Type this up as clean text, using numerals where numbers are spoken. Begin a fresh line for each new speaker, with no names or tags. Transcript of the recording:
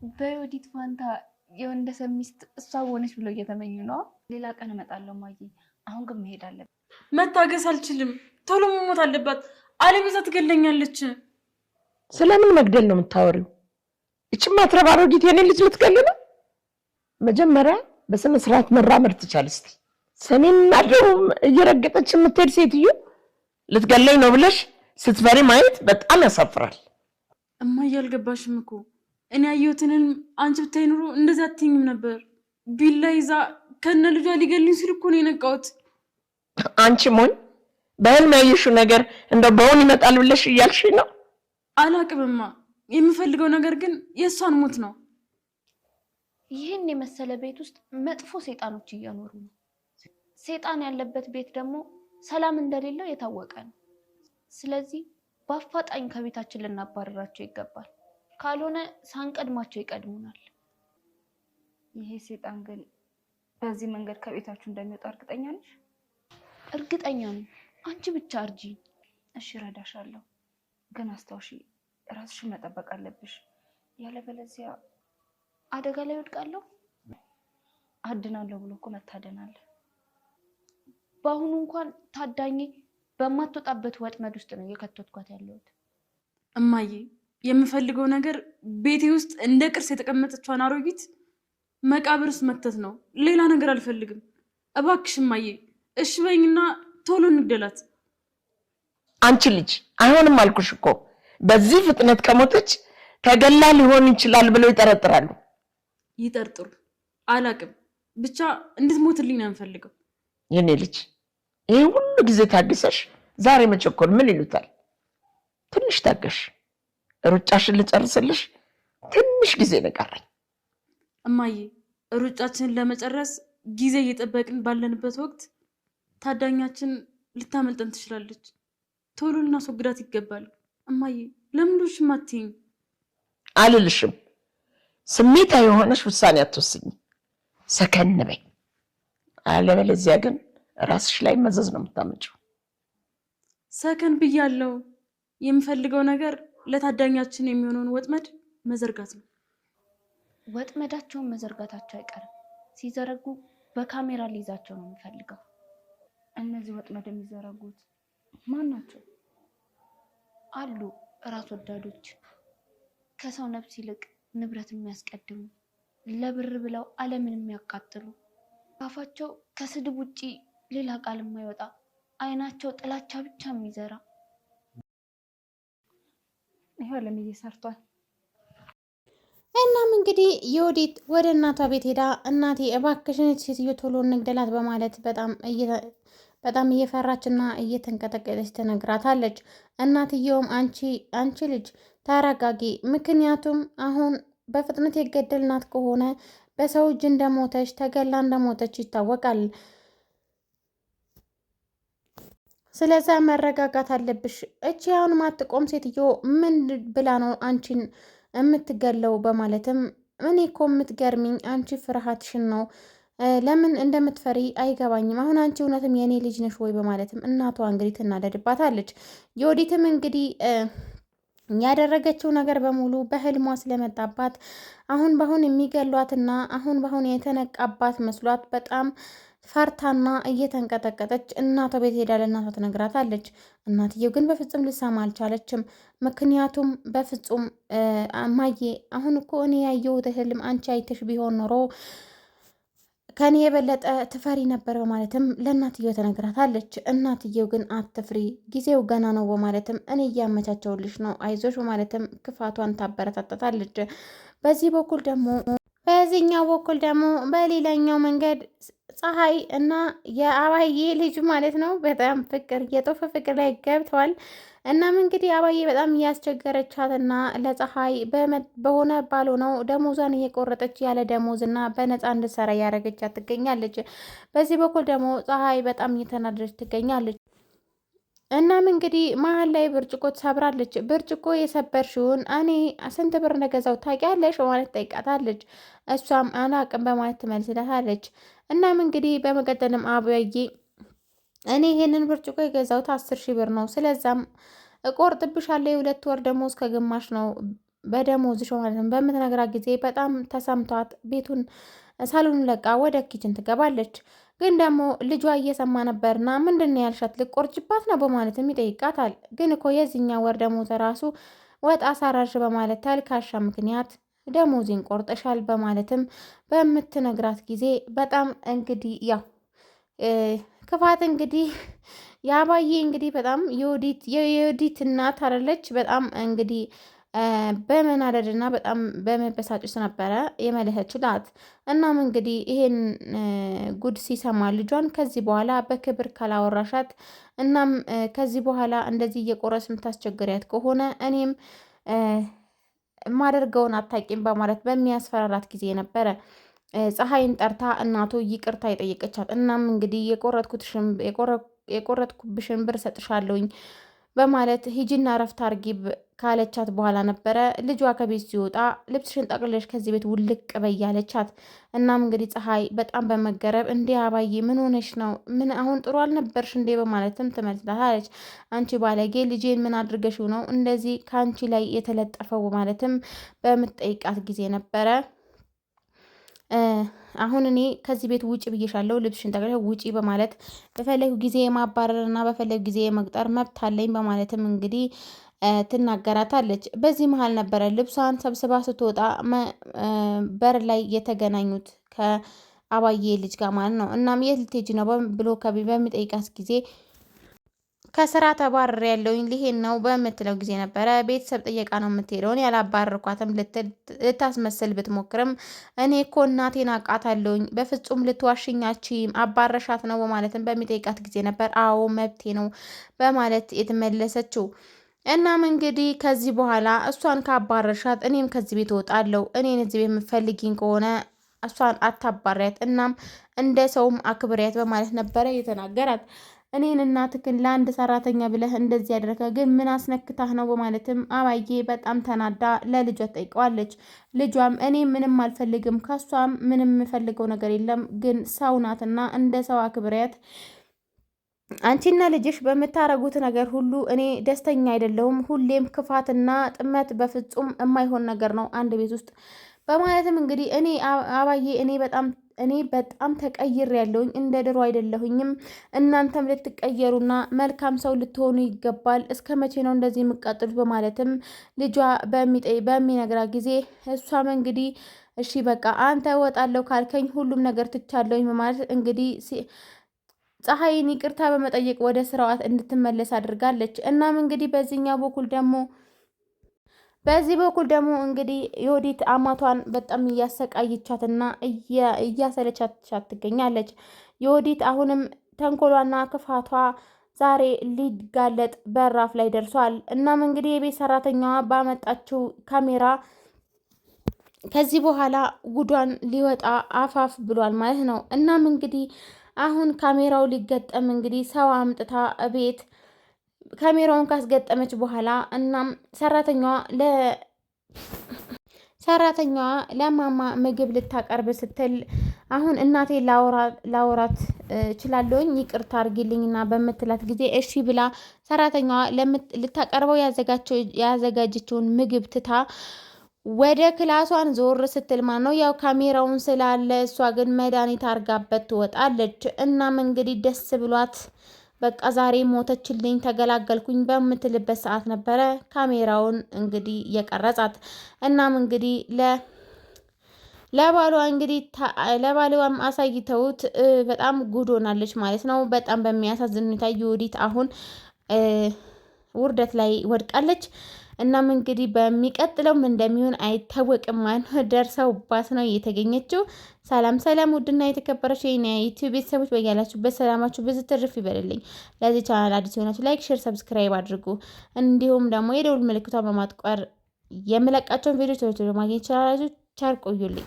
በዮዲት ፋንታ የወንደሰን ሚስት እሷ ሆነች ብለው እየተመኙ ነው።
ሌላ ቀን እመጣለሁ ማዬ። አሁን ግን መሄድ አለብኝ።
መታገስ አልችልም። ቶሎ መሞት አለባት፣ አለበለዚያ ትገለኛለች።
ስለምን መግደል ነው የምታወሪው? እቺማ አትረባሮጊት የኔ ልጅ ልትገል ነው? መጀመሪያ በስነ ስርዓት መራመድ ትቻል። እስቲ ሰሜንና ደቡብ እየረገጠች የምትሄድ ሴትዮ ልትገለኝ ነው ብለሽ ስትፈሪ ማየት በጣም ያሳፍራል።
እማዬ አልገባሽም እኮ እኔ ያየሁትንን አንቺ ብታይ ኑሮ እንደዛ አትይኝም ነበር። ቢላ ይዛ ከነ ልጇ ሊገልኝ ሲል እኮ ነው የነቃሁት።
አንቺ ሞኝ፣ በህልም ያየሽው ነገር እንደው በውን ይመጣል ብለሽ እያልሽ ነው?
አላቅምማ። የምፈልገው ነገር ግን የእሷን ሞት ነው።
ይህን የመሰለ ቤት ውስጥ መጥፎ ሰይጣኖች እየኖሩ ነው። ሰይጣን ያለበት ቤት ደግሞ ሰላም እንደሌለው የታወቀ ነው። ስለዚህ በአፋጣኝ ከቤታችን ልናባረራቸው ይገባል። ካልሆነ ሳንቀድማቸው ይቀድሙናል።
ይሄ ሰይጣን ግን በዚህ መንገድ ከቤታችሁ እንደሚወጣ እርግጠኛ ነሽ?
እርግጠኛ ነኝ። አንቺ ብቻ እርጂ።
እሺ እረዳሻለሁ፣ ግን አስታውሺ፣ ራስሽን መጠበቅ አለብሽ። ያለበለዚያ
አደጋ ላይ ወድቃለሁ።
አድናለሁ ብሎ እኮ መታደን አለ።
በአሁኑ እንኳን ታዳኝ በማትወጣበት ወጥመድ ውስጥ ነው የከተትኳት ያለሁት።
እማዬ የምፈልገው ነገር ቤቴ ውስጥ እንደ ቅርስ የተቀመጠችዋን አሮጊት መቃብር ውስጥ መክተት ነው። ሌላ ነገር አልፈልግም። እባክሽ እማዬ እሺ በይኝና ቶሎ እንግደላት።
አንቺ ልጅ አይሆንም አልኩሽ እኮ። በዚህ ፍጥነት ከሞተች ተገላ ሊሆን ይችላል ብለው ይጠረጥራሉ።
ይጠርጥሩ፣ አላቅም። ብቻ እንድትሞትልኝ ነው የምፈልገው።
የኔ ልጅ ይሄ ሁሉ ጊዜ ታግሰሽ ዛሬ መቸኮል ምን ይሉታል? ትንሽ ታገሽ። ሩጫሽን ልጨርስልሽ ትንሽ ጊዜ ነው ቀረኝ።
እማዬ ሩጫችንን ለመጨረስ ጊዜ እየጠበቅን ባለንበት ወቅት ታዳኛችን ልታመልጠን ትችላለች። ቶሎ ልናስወግዳት ይገባል። እማዬ ለምንድነው ማትይኝ?
አልልሽም። ስሜታዊ የሆነሽ ውሳኔ አትወስኝ። ሰከን በይ። አለበለዚያ ግን ራስሽ ላይ መዘዝ ነው የምታመጪው።
ሰከን ብያለሁ። የምፈልገው ነገር ለታዳኛችን የሚሆነውን ወጥመድ መዘርጋት ነው።
ወጥመዳቸውን መዘርጋታቸው አይቀርም። ሲዘረጉ በካሜራ ሊይዛቸው ነው የምፈልገው።
እነዚህ ወጥመድ የሚዘረጉት ማን ናቸው?
አሉ ራስ ወዳዶች፣ ከሰው ነፍስ ይልቅ ንብረት የሚያስቀድሙ፣ ለብር ብለው ዓለምን የሚያቃጥሉ፣ አፋቸው ከስድብ ውጪ ሌላ ቃል የማይወጣ፣ አይናቸው ጥላቻ ብቻ የሚዘራ።
ይሄው ለምዬ ሰርቷል።
እናም እንግዲህ ዮዲት ወደ እናቷ ቤት ሄዳ እናቴ እባክሽን ሴትዮ ቶሎ እንግደላት በማለት በጣም እየፈራችና እየተንቀጠቀጠች ትነግራታለች። እናትየውም አንቺ ልጅ ተረጋጊ፣ ምክንያቱም አሁን በፍጥነት የገደልናት ከሆነ በሰው እጅ እንደሞተች ተገላ እንደሞተች ይታወቃል። ስለዛ መረጋጋት አለብሽ። እቺ አሁን ማትቆም ሴትዮ ምን ብላ ነው አንቺን የምትገለው? በማለትም እኔ እኮ የምትገርሚኝ አንቺ ፍርሃትሽን ነው፣ ለምን እንደምትፈሪ አይገባኝም። አሁን አንቺ እውነትም የእኔ ልጅ ነሽ ወይ? በማለትም እናቷ እንግዲህ ትናደድባታለች። ዮዲትም እንግዲህ ያደረገችው ነገር በሙሉ በህልሟ ስለመጣባት አሁን በአሁን የሚገሏትና አሁን በአሁን የተነቃባት መስሏት በጣም ፈርታና እየተንቀጠቀጠች እናቷ ቤት ሄዳ ለእናቷ ትነግራታለች። እናትየው ግን በፍጹም ልሰማ አልቻለችም። ምክንያቱም በፍጹም እማዬ አሁን እኮ እኔ ያየሁት ህልም አንቺ አይተሽ ቢሆን ኖሮ ከኔ የበለጠ ትፈሪ ነበር በማለትም ለእናትየው ተነግራታለች። እናትየው ግን አትፍሪ፣ ጊዜው ገና ነው በማለትም እኔ እያመቻቸውልሽ ነው፣ አይዞሽ በማለትም ክፋቷን ታበረታታታለች። በዚህኛው በኩል ደግሞ በሌላኛው መንገድ ፀሐይ እና የአባዬ ልጅ ማለት ነው በጣም የጦፈ ፍቅር ላይ ገብተዋል። እናም እንግዲህ አባዬ በጣም እያስቸገረቻትና ለፀሐይ በሆነ ባልሆነው ደሞዟን እየቆረጠች ያለ ደሞዝና በነፃ እንድትሰራ እያደረገቻት ትገኛለች። በዚህ በኩል ደግሞ ፀሐይ በጣም እየተናደደች ትገኛለች። እናም እንግዲህ መሀል ላይ ብርጭቆ ትሰብራለች። ብርጭቆ የሰበርሽውን እኔ ስንት ብር እንደገዛው ታውቂያለሽ? በማለት ጠይቃታለች። እሷም አላቅም በማለት ትመልስላታለች። እናም እንግዲህ በመቀጠልም አባዬ እኔ ይሄንን ብርጭቆ የገዛሁት 10,000 ብር ነው፣ ስለዛም እቆርጥብሻለሁ፣ የ2 ወር ደሞዝ ከግማሽ ነው በደሞዝሽ ማለት ነው በምትነግራት ጊዜ በጣም ተሰምቷት ቤቱን ሳሎኑን ለቃ ወደ ኪችን ትገባለች። ግን ደግሞ ልጇ እየሰማ ነበርና ምንድን ነው ያልሻት ልቆርጭባት ነው በማለትም ይጠይቃታል። ግን እኮ የዚህኛ ወር ደሞዝ ራሱ ወጥ አሳራሽ በማለት ተልካሻ ምክንያት ደሞዜን ቆርጠሻል በማለትም በምትነግራት ጊዜ በጣም እንግዲህ ያው ክፋት እንግዲህ የአባዬ እንግዲህ በጣም የዮዲት እናት አይደለች። በጣም እንግዲህ በመናደድ እና በጣም በመበሳጨት ነበረ የመለሰችላት። እናም እንግዲህ ይሄን ጉድ ሲሰማ ልጇን ከዚህ በኋላ በክብር ካላወራሻት እናም ከዚህ በኋላ እንደዚህ እየቆረስ የምታስቸግሪያት ከሆነ እኔም የማደርገውን አታቂም በማለት በሚያስፈራራት ጊዜ ነበረ ፀሐይን ጠርታ እናቱ ይቅርታ የጠየቀቻት። እናም እንግዲህ የቆረጥኩብሽን ብር ሰጥሻለሁኝ በማለት ሂጂና ረፍት አርጊ ካለቻት በኋላ ነበረ ልጇ ከቤት ሲወጣ ልብስሽን ጠቅልለሽ ከዚህ ቤት ውልቅ በይ ያለቻት። እናም እንግዲህ ፀሐይ በጣም በመገረብ እንዴ አባዬ ምን ሆነሽ ነው? ምን አሁን ጥሩ አልነበርሽ እንዴ? በማለትም ትመልስላታለች። አንቺ ባለጌ ልጄን ምን አድርገሽው ነው እንደዚህ ከአንቺ ላይ የተለጠፈው? በማለትም በምትጠይቃት ጊዜ ነበረ አሁን እኔ ከዚህ ቤት ውጪ ብዬሻለሁ፣ ልብስሽን ጠቅልለሽ ውጪ በማለት በፈለጉ ጊዜ የማባረር እና በፈለጉ ጊዜ የመቅጠር መብት አለኝ በማለትም እንግዲህ ትናገራታለች። በዚህ መሀል ነበረ ልብሷን ሰብስባ ስትወጣ በር ላይ የተገናኙት ከአባዬ ልጅ ጋር ማለት ነው። እናም የት ልትሄጂ ነው ብሎ በሚጠይቃት ጊዜ ከስራ ተባረር ያለውኝ ሊሄድ ነው በምትለው ጊዜ ነበረ ቤተሰብ ጥየቃ ነው የምትሄደውን ያላባረርኳትም ልታስመስል ብትሞክርም እኔ እኮ እናቴን አውቃታለሁኝ በፍጹም ልትዋሽኛችም አባረሻት ነው በማለትም በሚጠይቃት ጊዜ ነበር አዎ መብቴ ነው በማለት የተመለሰችው። እናም እንግዲህ ከዚህ በኋላ እሷን ካባረሻት እኔም ከዚህ ቤት እወጣለሁ፣ እኔን እዚህ ቤት የምትፈልጊኝ ከሆነ እሷን አታባሪያት፣ እናም እንደ ሰውም አክብሪያት በማለት ነበረ የተናገራት። እኔን እናትክን ለአንድ ሰራተኛ ብለህ እንደዚህ ያደረገ ግን ምን አስነክታህ ነው በማለትም አባዬ በጣም ተናዳ ለልጇ ጠይቀዋለች። ልጇም እኔ ምንም አልፈልግም ከሷም ምንም የምፈልገው ነገር የለም፣ ግን ሰው ናትና እንደ ሰው አክብሪያት፣ አንቺና ልጅሽ በምታረጉት ነገር ሁሉ እኔ ደስተኛ አይደለሁም፣ ሁሌም ክፋትና ጥመት በፍጹም የማይሆን ነገር ነው አንድ ቤት ውስጥ በማለትም እንግዲህ እኔ አባዬ እኔ በጣም ተቀይር ያለውኝ እንደ ድሮ አይደለሁኝም። እናንተም ልትቀየሩና መልካም ሰው ልትሆኑ ይገባል። እስከ መቼ ነው እንደዚህ የምቀጥሉት? በማለትም ልጇ በሚነግራ ጊዜ እሷም እንግዲህ እሺ በቃ አንተ እወጣለሁ ካልከኝ ሁሉም ነገር ትቻለሁኝ በማለት እንግዲህ ፀሐይን ይቅርታ በመጠየቅ ወደ ስራዋት እንድትመለስ አድርጋለች። እናም እንግዲህ በዚህ በኩል ደግሞ እንግዲህ ዮዲት አማቷን በጣም እያሰቃየቻትና እያሰለቻቻት ትገኛለች። ዮዲት አሁንም ተንኮሏና ክፋቷ ዛሬ ሊጋለጥ በራፍ ላይ ደርሷል። እናም እንግዲህ የቤት ሰራተኛዋ ባመጣችው ካሜራ ከዚህ በኋላ ጉዷን ሊወጣ አፋፍ ብሏል ማለት ነው። እናም እንግዲህ አሁን ካሜራው ሊገጠም እንግዲህ ሰው አምጥታ ቤት ካሜራውን ካስገጠመች በኋላ እናም ሰራተኛዋ ለማማ ምግብ ልታቀርብ ስትል አሁን እናቴ ላውራት እችላለሁኝ ይቅርታ አድርጊልኝና በምትላት ጊዜ እሺ ብላ ሰራተኛዋ ልታቀርበው ያዘጋጀችውን ምግብ ትታ ወደ ክላሷን ዞር ስትል ነው ያው ካሜራውን ስላለ እሷ ግን መድኃኒት አርጋበት ትወጣለች። እናም እንግዲህ ደስ ብሏት በቃ ዛሬ ሞተችልኝ ተገላገልኩኝ በምትልበት ሰዓት ነበረ ካሜራውን እንግዲህ የቀረጻት። እናም እንግዲህ ለባሏም አሳይተውት በጣም ጉድ ሆናለች ማለት ነው። በጣም በሚያሳዝን ሁኔታ ዮዲት አሁን ውርደት ላይ ወድቃለች። እናም እንግዲህ በሚቀጥለው ምን እንደሚሆን አይታወቅም ማለት ነው። ደርሰውባት ነው የተገኘችው። ሰላም ሰላም! ውድና የተከበራችሁ የኔ ዩቲዩብ ቤተሰቦች በያላችሁበት ሰላማችሁ ብዙ ትርፍ ይበልልኝ። ለዚህ ቻናል አዲስ የሆናችሁ ላይክ፣ ሼር፣ ሰብስክራይብ አድርጉ። እንዲሁም ደግሞ የደውል ምልክቷን በማጥቆር የምለቃቸውን ቪዲዮ ቶሎ ቶሎ ማግኘት ይችላላችሁ። ቸር ቆዩልኝ።